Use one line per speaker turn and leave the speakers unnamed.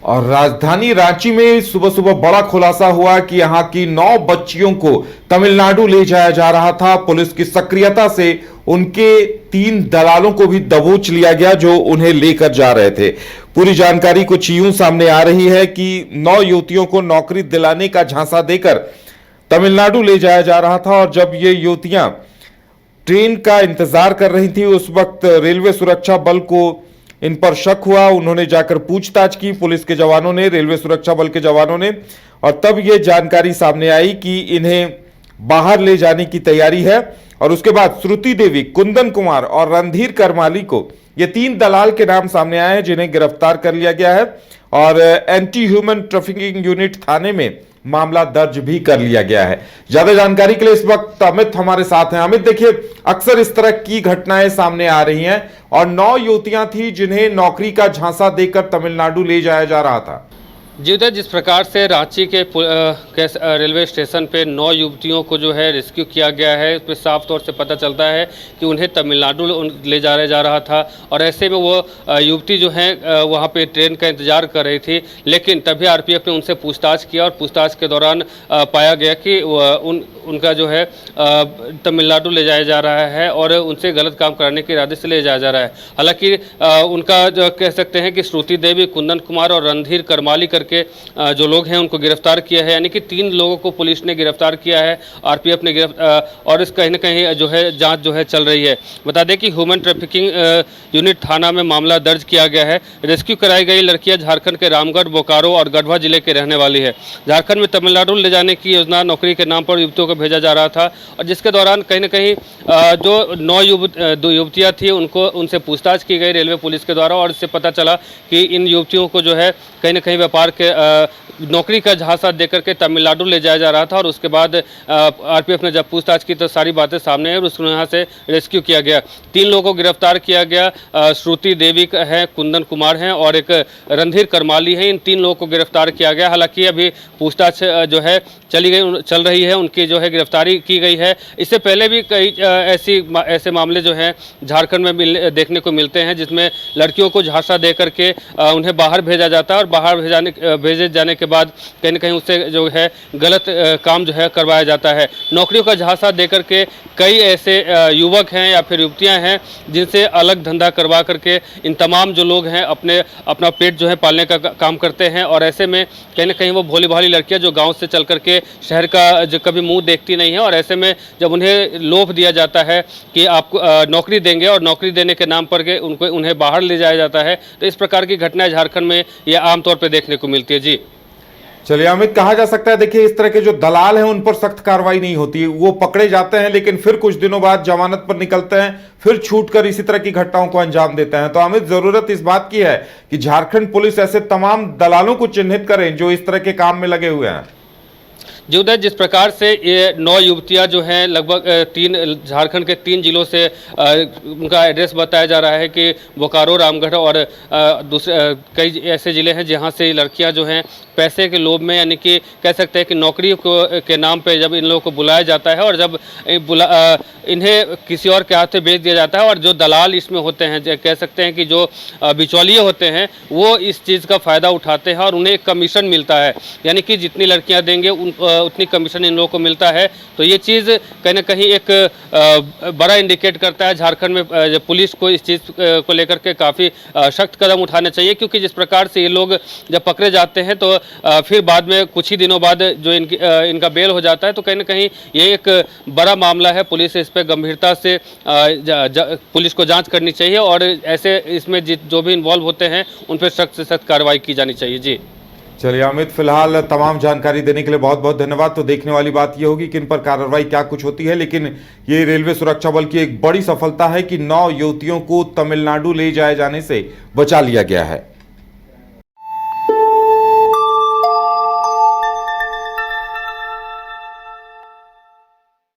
और राजधानी रांची में सुबह सुबह बड़ा खुलासा हुआ कि यहां की 9 बच्चियों को तमिलनाडु ले जाया जा रहा था। पुलिस की सक्रियता से उनके 3 दलालों को भी दबोच लिया गया जो उन्हें लेकर जा रहे थे। पूरी जानकारी कुछ यूं सामने आ रही है कि 9 युवतियों को नौकरी दिलाने का झांसा देकर तमिलनाडु ले जाया जा रहा था और जब ये युवतियां ट्रेन का इंतजार कर रही थी उस वक्त रेलवे सुरक्षा बल को इन पर शक हुआ। उन्होंने जाकर पूछताछ की, पुलिस के जवानों ने, रेलवे सुरक्षा बल के जवानों ने, और तब यह जानकारी सामने आई कि इन्हें बाहर ले जाने की तैयारी है। और उसके बाद श्रुति देवी, कुंदन कुमार और रणधीर करमाली को ये 3 दलाल के नाम सामने आए हैं जिन्हें गिरफ्तार कर लिया गया है और एंटी ह्यूमन ट्रैफिकिंग यूनिट थाने में मामला दर्ज भी कर लिया गया है। ज्यादा जानकारी के लिए इस वक्त अमित हमारे साथ हैं। अमित, देखिए, अक्सर इस तरह की घटनाएं सामने आ रही हैं और 9 युवतियां थी जिन्हें नौकरी का झांसा देकर तमिलनाडु ले जाया जा रहा था।
जी उधर जिस प्रकार से रांची के रेलवे स्टेशन पे 9 युवतियों को जो है रेस्क्यू किया गया है, इस पर साफ तौर से पता चलता है कि उन्हें तमिलनाडु ले जा रहा था और ऐसे में वो युवती जो है वहाँ पे ट्रेन का इंतजार कर रही थी। लेकिन तभी आरपीएफ ने उनसे पूछताछ किया और पूछताछ के दौरान पाया गया कि उनका जो है तमिलनाडु ले जाया जा रहा है और उनसे गलत काम कराने के इरादे से ले जाया जा रहा है। हालांकि उनका जो कह सकते हैं कि श्रुति देवी, कुंदन कुमार और रणधीर करमाली करके जो लोग हैं उनको गिरफ्तार किया है, यानी कि 3 लोगों को पुलिस ने गिरफ्तार किया है, आरपीएफ ने और इस कहीं ना कहीं जो है जांच जो है चल रही है। बता दें कि ह्यूमन ट्रैफिकिंग यूनिट थाना में मामला दर्ज किया गया है। रेस्क्यू कराई गई लड़कियां झारखंड के रामगढ़, बोकारो और गढ़वा जिले के रहने वाली है। झारखंड में तमिलनाडु ले जाने की योजना नौकरी के नाम पर युवतियों को भेजा जा रहा था और जिसके दौरान कहीं ना कहीं जो 9 युवतियाँ थी उनसे पूछताछ की गई रेलवे पुलिस के द्वारा और इससे पता चला कि इन युवतियों को जो है कहीं ना कहीं व्यापार के नौकरी का झांसा देकर के तमिलनाडु ले जाया जा रहा था। और उसके बाद आरपीएफ ने जब पूछताछ की तो सारी बातें सामने आई और उसको यहाँ से रेस्क्यू किया गया। 3 लोगों को गिरफ्तार किया गया। श्रुति देवी है, कुंदन कुमार हैं और एक रणधीर करमाली है। इन 3 लोगों को गिरफ्तार किया गया। हालांकि अभी पूछताछ जो है चल रही है, उनकी जो है गिरफ्तारी की गई है। इससे पहले भी कई ऐसे मामले जो हैं झारखंड में देखने को मिलते हैं जिसमें लड़कियों को झांसा दे करके उन्हें बाहर भेजा जाता है और बाहर भेजे जाने के बाद कहीं ना कहीं उससे जो है गलत काम जो है करवाया जाता है। नौकरियों का झांसा देकर के कई ऐसे युवक हैं या फिर युवतियां हैं जिनसे अलग धंधा करवा करके इन तमाम जो लोग हैं अपना पेट जो है पालने का काम करते हैं और ऐसे में कहीं ना कहीं वो भोली भाली लड़कियां जो गांव से चल करके शहर का जो कभी मुंह देखती नहीं है और ऐसे में जब उन्हें लोभ दिया जाता है कि आपको नौकरी देंगे और नौकरी देने के नाम पर के उन्हें बाहर ले जाया जाता है, तो इस प्रकार की घटनाएं झारखंड में ये आमतौर पर देखने को मिलती है। जी
चलिए अमित, कहा जा सकता है, देखिए, इस तरह के जो दलाल हैं उन पर सख्त कार्रवाई नहीं होती, वो पकड़े जाते हैं लेकिन फिर कुछ दिनों बाद जमानत पर निकलते हैं, फिर छूटकर इसी तरह की घटनाओं को अंजाम देते हैं। तो अमित, जरूरत इस बात की है कि झारखंड पुलिस ऐसे तमाम दलालों को चिन्हित करें जो इस तरह के काम में लगे हुए हैं।
जी उधर जिस प्रकार से ये 9 युवतियाँ जो हैं लगभग झारखंड के 3 जिलों से उनका एड्रेस बताया जा रहा है कि बोकारो, रामगढ़ और दूसरे कई ऐसे ज़िले हैं जहां से लड़कियां जो हैं पैसे के लोभ में, यानी कि कह सकते हैं कि नौकरी के नाम पे जब इन लोगों को बुलाया जाता है और जब इन्हें किसी और के हाथ से बेच दिया जाता है और जो दलाल इसमें होते हैं, कह सकते हैं कि जो बिचौलिए होते हैं, वो इस चीज़ का फ़ायदा उठाते हैं और उन्हें एक कमीशन मिलता है, यानी कि जितनी लड़कियाँ देंगे उतनी कमीशन इन लोगों को मिलता है। तो ये चीज़ कहीं ना कहीं एक बड़ा इंडिकेट करता है झारखंड में पुलिस को इस चीज़ को लेकर के काफ़ी सख्त कदम उठाने चाहिए, क्योंकि जिस प्रकार से ये लोग जब पकड़े जाते हैं तो फिर बाद में कुछ ही दिनों बाद जो इनका बेल हो जाता है, तो कहीं ना कहीं ये एक बड़ा मामला है। पुलिस इस पर गंभीरता से पुलिस को जाँच करनी चाहिए और ऐसे इसमें जो भी इन्वॉल्व होते हैं उन पर सख्त से सख्त कार्रवाई की जानी चाहिए। जी
चलिए अमित, फिलहाल तमाम जानकारी देने के लिए बहुत बहुत धन्यवाद। तो देखने वाली बात यह होगी कि इन पर कार्रवाई क्या कुछ होती है, लेकिन ये रेलवे सुरक्षा बल की एक बड़ी सफलता है कि 9 युवतियों को तमिलनाडु ले जाए जाने से बचा लिया गया है।